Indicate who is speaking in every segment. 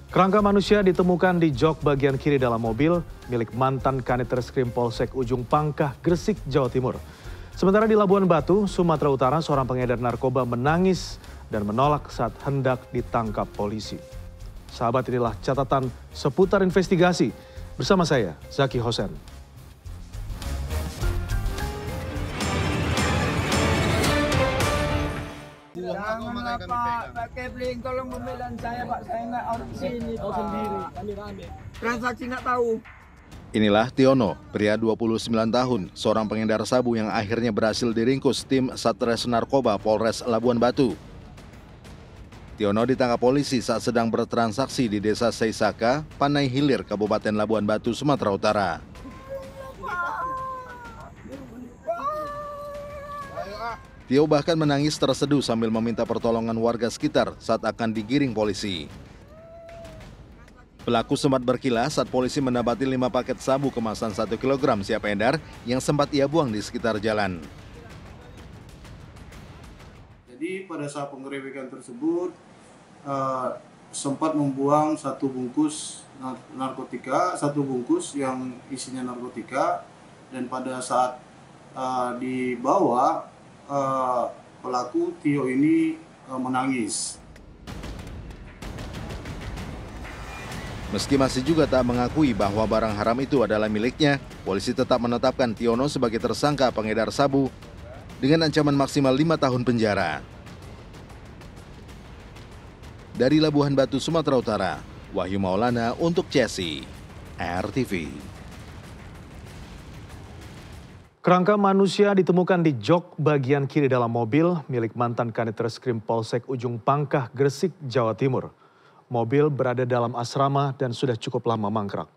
Speaker 1: Kerangka manusia ditemukan di jok bagian kiri dalam mobil milik mantan Kanit Reskrim Polsek Ujung Pangkah, Gresik, Jawa Timur. Sementara di Labuan Batu, Sumatera Utara, seorang pengedar narkoba menangis dan menolak saat hendak ditangkap polisi. Sahabat, inilah catatan seputar investigasi. Bersama saya, Zaki Hosen.
Speaker 2: Janganlah Pak Kepling, tolong pembelaan saya Pak, saya nggak orang sini Pak.
Speaker 3: Sendiri, kami rame.
Speaker 2: Transaksi nggak tahu.
Speaker 4: Inilah Tiono, pria 29 tahun, seorang pengedar sabu yang akhirnya berhasil diringkus tim Satres Narkoba Polres Labuan Batu. Tiono ditangkap polisi saat sedang bertransaksi di Desa Seisaka, Panai Hilir, Kabupaten Labuan Batu, Sumatera Utara. Tio bahkan menangis terseduh sambil meminta pertolongan warga sekitar saat akan digiring polisi. Pelaku sempat berkilas saat polisi mendapati 5 paket sabu kemasan 1 kg siap edar yang sempat ia buang di sekitar jalan.
Speaker 5: Jadi pada saat penggerebekan tersebut sempat membuang 1 bungkus narkotika, 1 bungkus yang isinya narkotika, dan pada saat dibawa pelaku Tio ini menangis.
Speaker 4: Meski masih juga tak mengakui bahwa barang haram itu adalah miliknya, polisi tetap menetapkan Tiono sebagai tersangka pengedar sabu dengan ancaman maksimal 5 tahun penjara. Dari Labuan Batu, Sumatera Utara, Wahyu Maulana untuk CSI, RTV.
Speaker 1: Kerangka manusia ditemukan di jok bagian kiri dalam mobil milik mantan Kanit Reskrim Polsek Ujung Pangkah, Gresik, Jawa Timur. Mobil berada dalam asrama dan sudah cukup lama mangkrak.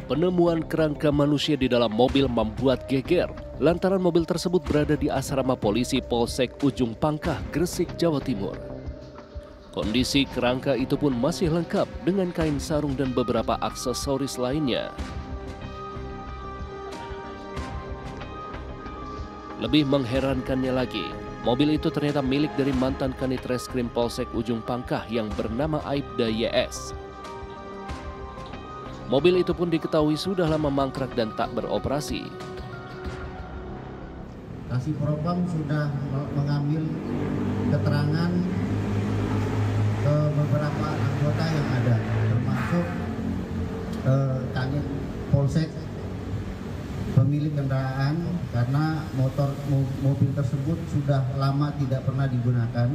Speaker 6: Penemuan kerangka manusia di dalam mobil membuat geger lantaran mobil tersebut berada di asrama polisi Polsek Ujung Pangkah, Gresik, Jawa Timur. Kondisi kerangka itu pun masih lengkap dengan kain sarung dan beberapa aksesoris lainnya. Lebih mengherankannya lagi, mobil itu ternyata milik dari mantan Kanit Reskrim Polsek Ujung Pangkah yang bernama Aibda YS. Mobil itu pun diketahui sudah lama mangkrak dan tak beroperasi.
Speaker 7: Kasih Propam sudah mengambil keterangan ke beberapa anggota yang ada, termasuk Kanit Polsek pemilik kendaraan, karena mobil tersebut sudah lama tidak pernah digunakan.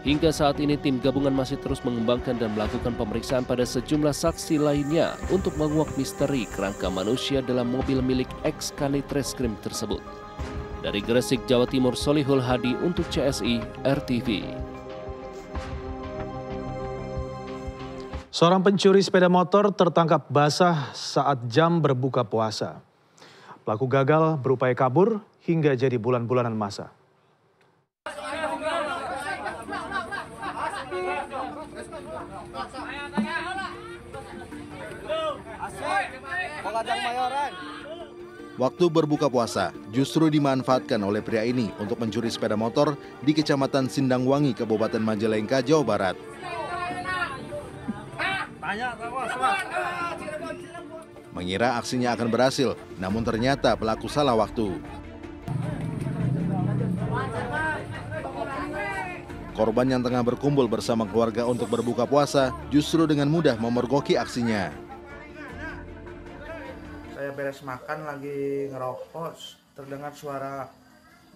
Speaker 6: Hingga saat ini tim gabungan masih terus mengembangkan dan melakukan pemeriksaan pada sejumlah saksi lainnya untuk menguak misteri kerangka manusia dalam mobil milik ex-Kanit Reskrim tersebut. Dari Gresik, Jawa Timur, Solihul Hadi untuk CSI, RTV.
Speaker 1: Seorang pencuri sepeda motor tertangkap basah saat jam berbuka puasa. Pelaku gagal berupaya kabur hingga jadi bulan-bulanan masa.
Speaker 4: Waktu berbuka puasa justru dimanfaatkan oleh pria ini untuk mencuri sepeda motor di Kecamatan Sindangwangi, Kabupaten Majalengka, Jawa Barat. Mengira aksinya akan berhasil, namun ternyata pelaku salah waktu. Korban yang tengah berkumpul bersama keluarga untuk berbuka puasa justru dengan mudah memergoki aksinya.
Speaker 8: Saya beres makan lagi ngerokok, terdengar suara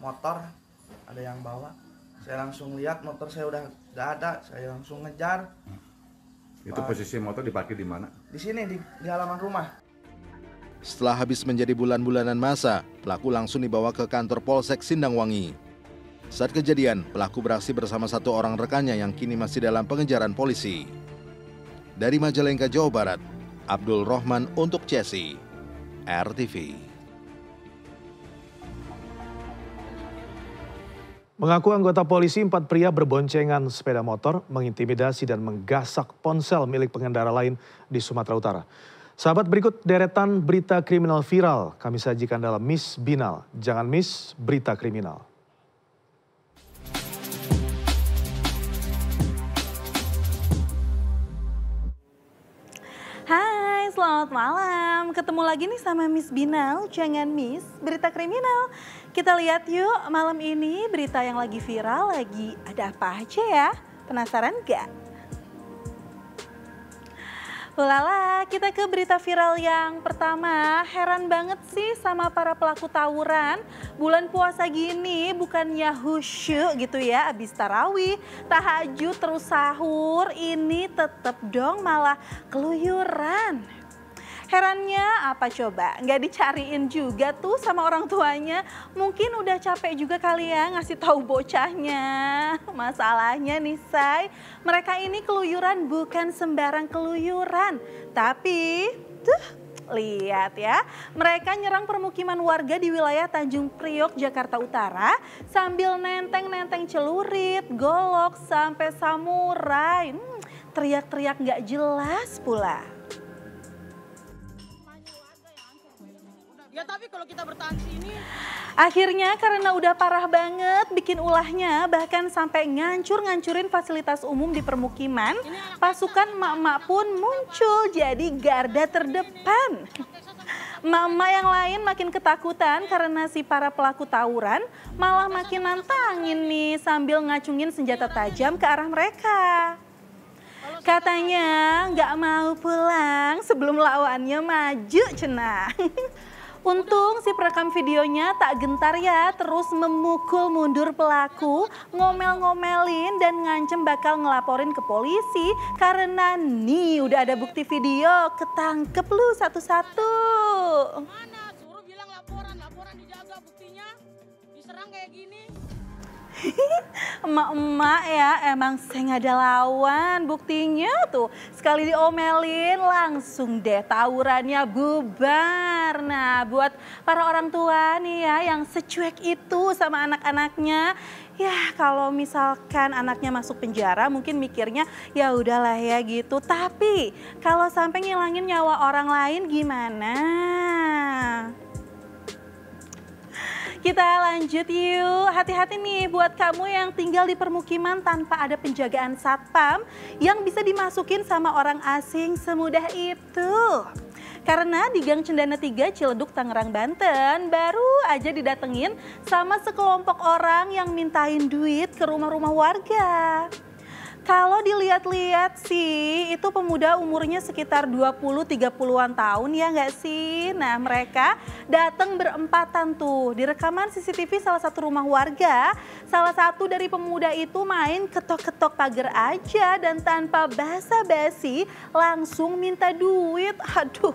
Speaker 8: motor, ada yang bawa. Saya langsung lihat motor saya udah gak ada, saya langsung ngejar.
Speaker 9: Itu posisi motor diparkir di mana?
Speaker 8: Di sini, di halaman rumah.
Speaker 4: Setelah habis menjadi bulan-bulanan masa, pelaku langsung dibawa ke kantor Polsek Sindangwangi. Saat kejadian, pelaku beraksi bersama 1 orang rekannya yang kini masih dalam pengejaran polisi. Dari Majalengka, Jawa Barat, Abdul Rohman untuk CSI, RTV.
Speaker 1: Mengaku anggota polisi, 4 pria berboncengan sepeda motor mengintimidasi dan menggasak ponsel milik pengendara lain di Sumatera Utara. Sahabat, berikut deretan berita kriminal viral kami sajikan dalam Miss Binal. Jangan miss berita kriminal.
Speaker 3: Hai, selamat malam. Ketemu lagi nih sama Miss Binal, jangan miss berita kriminal. Kita lihat yuk malam ini berita yang lagi viral, lagi ada apa aja ya? Penasaran gak? Ulala, kita ke berita viral yang pertama. Heran banget sih sama para pelaku tawuran. Bulan puasa gini bukannya khusyuk gitu ya, abis tarawih, tahajud terus sahur, ini tetep dong malah keluyuran. Herannya apa coba? Nggak dicariin juga tuh sama orang tuanya. Mungkin udah capek juga kali ya ngasih tahu bocahnya. Masalahnya nih say, mereka ini keluyuran bukan sembarang keluyuran. Tapi tuh lihat ya, mereka nyerang permukiman warga di wilayah Tanjung Priok, Jakarta Utara sambil nenteng-nenteng celurit, golok, sampai samurai. Teriak-teriak nggak jelas pula.
Speaker 10: Ya tapi kalau kita bertahan sini.
Speaker 3: Akhirnya karena udah parah banget bikin ulahnya, bahkan sampai ngancurin fasilitas umum di permukiman, pasukan emak-emak pun muncul jadi garda terdepan. Emak-emak yang lain makin ketakutan karena si para pelaku tawuran malah makin nantangin nih sambil ngacungin senjata tajam ke arah mereka. Katanya nggak mau pulang sebelum lawannya maju cenah. Untung si perekam videonya tak gentar ya, terus memukul mundur pelaku, ngomel-ngomelin dan ngancem bakal ngelaporin ke polisi karena nih udah ada bukti video, ketangkep lu satu-satu.
Speaker 10: Mana? Suruh bilang laporan dijaga buktinya. Diserang kayak gini.
Speaker 3: Emak-emak ya emang saya nggak ada lawan, buktinya tuh sekali diomelin langsung deh tawurannya bubar. Nah buat para orang tua nih ya yang secuek itu sama anak-anaknya, ya kalau misalkan anaknya masuk penjara mungkin mikirnya ya udahlah ya gitu, tapi kalau sampai ngilangin nyawa orang lain gimana? Kita lanjut yuk, hati-hati nih buat kamu yang tinggal di permukiman tanpa ada penjagaan satpam yang bisa dimasukin sama orang asing semudah itu. Karena di Gang Cendana 3 Ciledug, Tangerang, Banten baru aja didatengin sama sekelompok orang yang mintain duit ke rumah-rumah warga. Kalau dilihat-lihat sih itu pemuda umurnya sekitar 20-30-an tahun ya nggak sih? Nah mereka datang berempatan tuh. Di rekaman CCTV salah satu rumah warga, salah satu dari pemuda itu main ketok-ketok pagar aja dan tanpa basa-basi langsung minta duit. Aduh.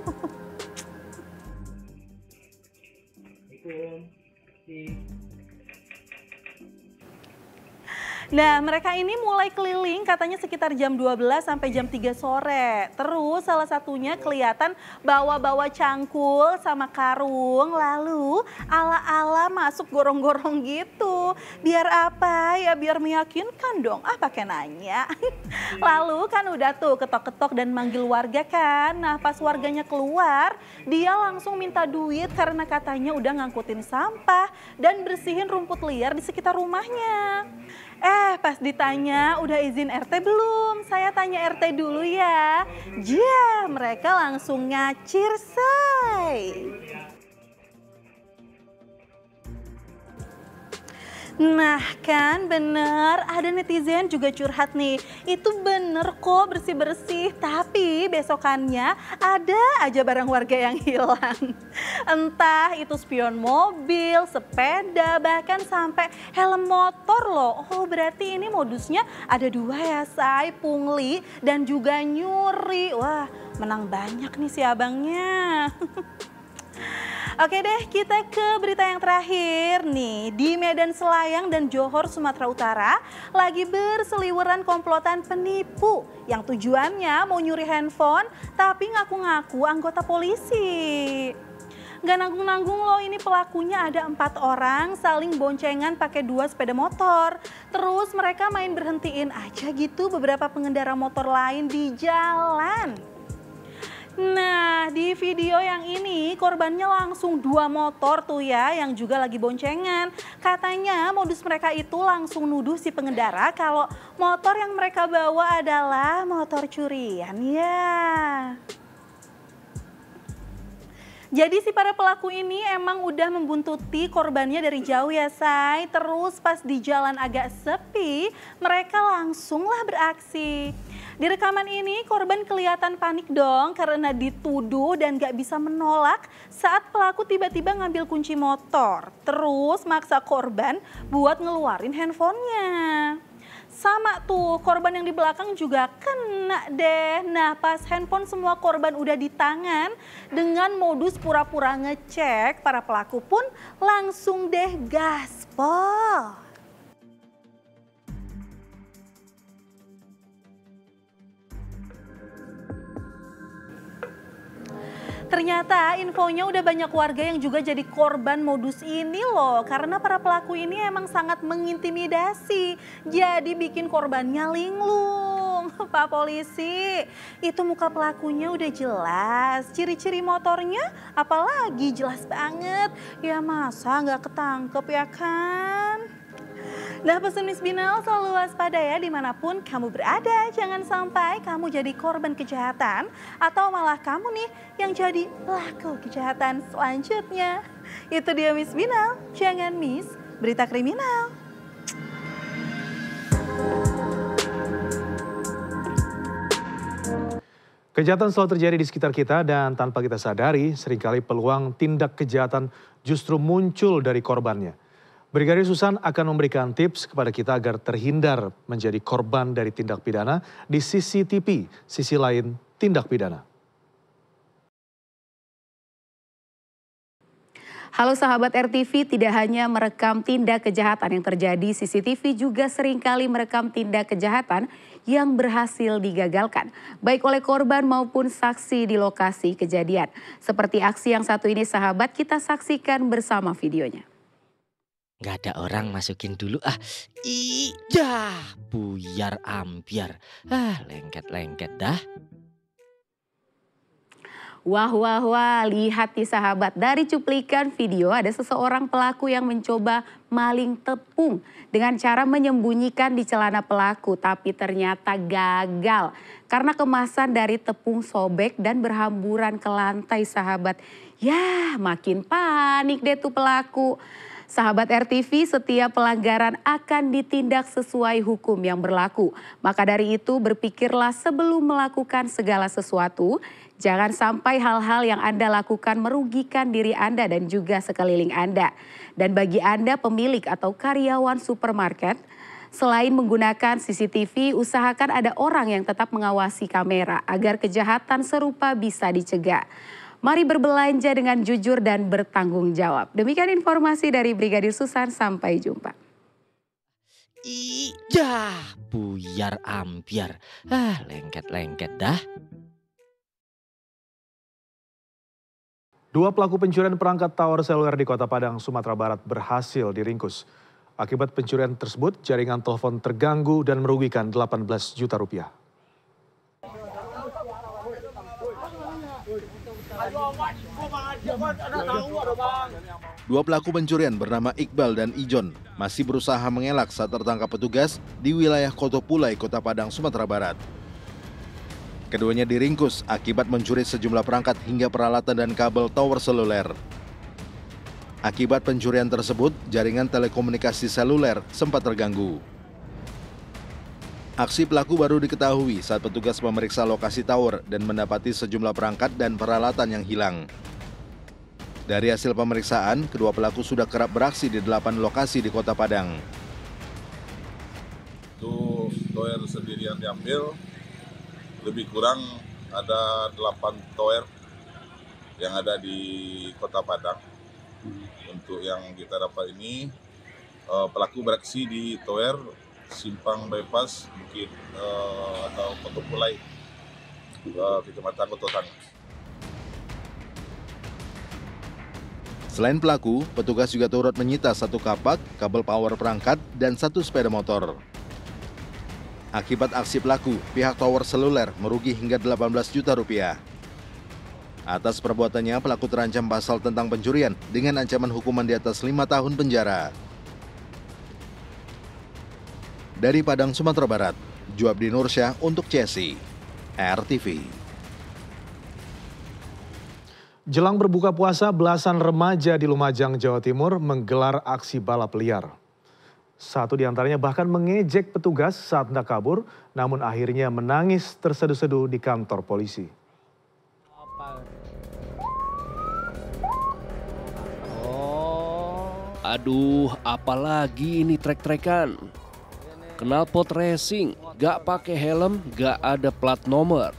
Speaker 3: Nah mereka ini mulai keliling katanya sekitar jam 12 sampai jam 3 sore. Terus salah satunya kelihatan bawa-bawa cangkul sama karung, lalu ala-ala masuk gorong-gorong gitu. Biar apa ya, biar meyakinkan dong, pakai nanya. Lalu kan udah tuh ketok-ketok dan manggil warga kan. Nah pas warganya keluar dia langsung minta duit karena katanya udah ngangkutin sampah dan bersihin rumput liar di sekitar rumahnya. Pas ditanya udah izin RT belum? Saya tanya RT dulu ya. Ja, mereka langsung ngacir say. Nah kan bener, ada netizen juga curhat nih, itu bener kok bersih-bersih, tapi besokannya ada aja barang warga yang hilang. Entah itu spion mobil, sepeda, bahkan sampai helm motor loh. Oh berarti ini modusnya ada dua ya say, pungli dan juga nyuri. Wah menang banyak nih si abangnya. Oke deh, kita ke berita yang terakhir nih. Di Medan Selayang dan Johor, Sumatera Utara lagi berseliweran komplotan penipu yang tujuannya mau nyuri handphone tapi ngaku-ngaku anggota polisi. Gak nanggung-nanggung loh, ini pelakunya ada 4 orang saling boncengan pakai 2 sepeda motor. Terus mereka main berhentiin aja gitu beberapa pengendara motor lain di jalan. Nah di video yang ini korbannya langsung 2 motor tuh ya yang juga lagi boncengan. Katanya modus mereka itu langsung nuduh si pengendara kalau motor yang mereka bawa adalah motor curian ya. Jadi si para pelaku ini emang udah membuntuti korbannya dari jauh ya say. Terus pas di jalan agak sepi, mereka langsunglah beraksi. Di rekaman ini korban kelihatan panik dong karena dituduh dan gak bisa menolak saat pelaku tiba-tiba ngambil kunci motor. Terus maksa korban buat ngeluarin handphonenya. Sama tuh korban yang di belakang juga kena deh. Nah pas handphone semua korban udah di tangan, dengan modus pura-pura ngecek, para pelaku pun langsung deh gaspol. Ternyata infonya udah banyak warga yang juga jadi korban modus ini loh. Karena para pelaku ini emang sangat mengintimidasi. Jadi bikin korbannya linglung. Pak Polisi, itu muka pelakunya udah jelas. Ciri-ciri motornya apalagi jelas banget. Ya masa nggak ketangkep ya kan? Nah pesan Miss Binal, selalu waspada ya dimanapun kamu berada. Jangan sampai kamu jadi korban kejahatan atau malah kamu nih yang jadi pelaku kejahatan selanjutnya. Itu dia Miss Binal, jangan miss berita kriminal.
Speaker 1: Kejahatan selalu terjadi di sekitar kita dan tanpa kita sadari seringkali peluang tindak kejahatan justru muncul dari korbannya. Brigadir Susan akan memberikan tips kepada kita agar terhindar menjadi korban dari tindak pidana di CCTV, sisi lain tindak pidana.
Speaker 11: Halo sahabat RTV, tidak hanya merekam tindak kejahatan yang terjadi, CCTV juga seringkali merekam tindak kejahatan yang berhasil digagalkan, baik oleh korban maupun saksi di lokasi kejadian. Seperti aksi yang satu ini sahabat, kita saksikan bersama videonya.
Speaker 12: Gak ada orang, masukin dulu. Iya, buyar ambiar. Lengket-lengket dah.
Speaker 11: Wah, lihat nih sahabat, dari cuplikan video ada seseorang pelaku yang mencoba maling tepung dengan cara menyembunyikan di celana pelaku, tapi ternyata gagal karena kemasan dari tepung sobek dan berhamburan ke lantai sahabat. Ya, makin panik deh tuh pelaku. Sahabat RTV, setiap pelanggaran akan ditindak sesuai hukum yang berlaku. Maka dari itu berpikirlah sebelum melakukan segala sesuatu. Jangan sampai hal-hal yang Anda lakukan merugikan diri Anda dan juga sekeliling Anda. Dan bagi Anda pemilik atau karyawan supermarket, selain menggunakan CCTV, usahakan ada orang yang tetap mengawasi kamera agar kejahatan serupa bisa dicegah. Mari berbelanja dengan jujur dan bertanggung jawab. Demikian informasi dari Brigadir Susan, sampai jumpa.
Speaker 12: Iya, buyar ambiar. Lengket-lengket dah.
Speaker 1: Dua pelaku pencurian perangkat tower seluler di Kota Padang, Sumatera Barat berhasil diringkus. Akibat pencurian tersebut, jaringan telepon terganggu dan merugikan 18 juta rupiah.
Speaker 4: Dua pelaku pencurian bernama Iqbal dan Ijon masih berusaha mengelak saat tertangkap petugas di wilayah Kotopulai, Kota Padang, Sumatera Barat. Keduanya diringkus akibat mencuri sejumlah perangkat hingga peralatan dan kabel tower seluler. Akibat pencurian tersebut, jaringan telekomunikasi seluler sempat terganggu. Aksi pelaku baru diketahui saat petugas memeriksa lokasi tower dan mendapati sejumlah perangkat dan peralatan yang hilang. Dari hasil pemeriksaan, kedua pelaku sudah kerap beraksi di 8 lokasi di Kota Padang.
Speaker 13: Itu tower sendiri yang diambil, lebih kurang ada 8 tower yang ada di Kota Padang. Untuk yang kita dapat ini, pelaku beraksi di tower Simpang Bypass mungkin atau Kotopulai, Kecamatan Kototang.
Speaker 4: Selain pelaku, petugas juga turut menyita 1 kapak, kabel power perangkat, dan 1 sepeda motor. Akibat aksi pelaku, pihak tower seluler merugi hingga 18 juta rupiah. Atas perbuatannya, pelaku terancam pasal tentang pencurian dengan ancaman hukuman di atas 5 tahun penjara. Dari Padang, Sumatera Barat, Juabdi Nursyah untuk CSI RTV.
Speaker 1: Jelang berbuka puasa, belasan remaja di Lumajang, Jawa Timur menggelar aksi balap liar. Satu di antaranya bahkan mengejek petugas saat hendak kabur, namun akhirnya menangis terseduh-seduh di kantor polisi.
Speaker 6: Aduh, apalagi ini trek-trekan. Knalpot racing, gak pakai helm, gak ada plat nomor.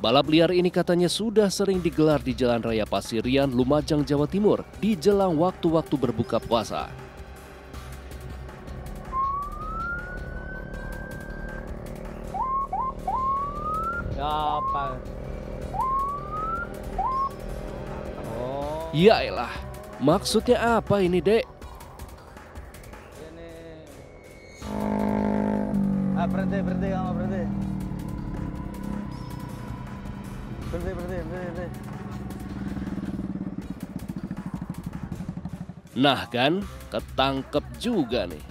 Speaker 6: Balap liar ini katanya sudah sering digelar di Jalan Raya Pasirian, Lumajang, Jawa Timur di jelang waktu-waktu berbuka puasa. Ya elah, maksudnya apa ini, Dek?
Speaker 2: Berhenti, kamu berhenti. Berhenti.
Speaker 6: Nah kan, ketangkep juga nih.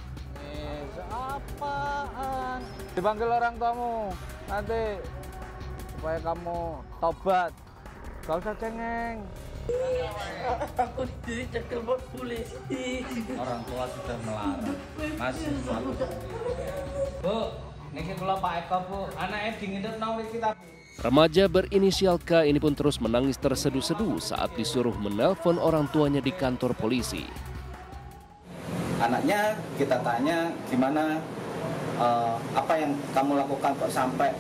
Speaker 2: Apaan? Dipanggil orang tuamu nanti supaya kamu tobat. Gak usah cengeng.
Speaker 14: Aku dicekel polisi.
Speaker 15: Orang tua sudah melarang. Masih Bu, niki kula Pak Eko, Bu. Anake dingidupno kita.
Speaker 6: Remaja berinisial K ini pun terus menangis terseduh-seduh saat disuruh menelpon orang tuanya di kantor polisi.
Speaker 15: Anaknya kita tanya gimana, apa yang kamu lakukan kok sampai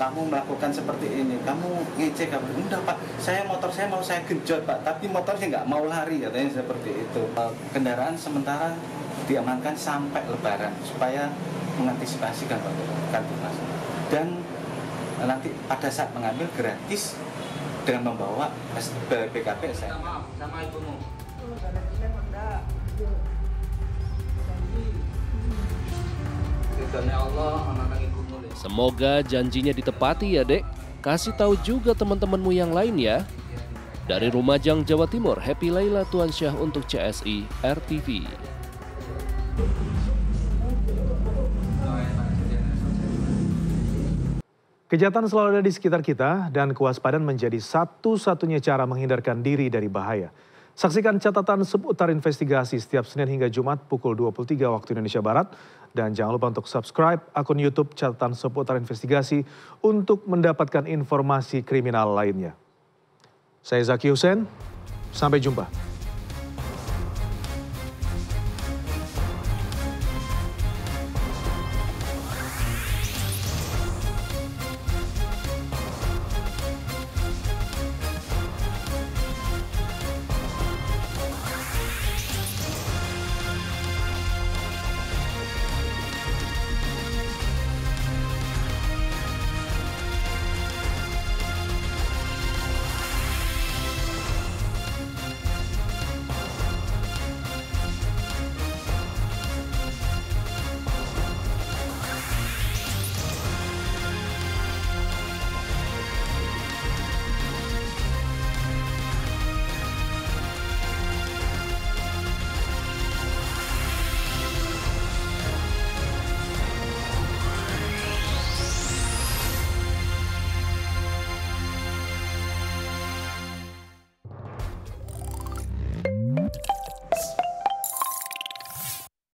Speaker 15: kamu melakukan seperti ini. Kamu ngecek, udah Pak, motor saya mau saya genjot Pak, tapi motornya nggak mau lari, katanya seperti itu. Kendaraan sementara diamankan sampai Lebaran supaya mengantisipasikan Mas. Dan nanti pada saat mengambil gratis dengan membawa BKP saya.
Speaker 14: Sama ibumu.
Speaker 6: Semoga janjinya ditepati ya, Dek. Kasih tahu juga teman-temanmu yang lain ya. Dari Lumajang, Jawa Timur, Happy Laila Tuansyah untuk CSI RTV.
Speaker 1: Kejahatan selalu ada di sekitar kita dan kewaspadaan menjadi satu-satunya cara menghindarkan diri dari bahaya. Saksikan catatan seputar investigasi setiap Senin hingga Jumat pukul 23 waktu Indonesia Barat. Dan jangan lupa untuk subscribe akun YouTube catatan seputar investigasi untuk mendapatkan informasi kriminal lainnya. Saya Zaki Hussein, sampai jumpa.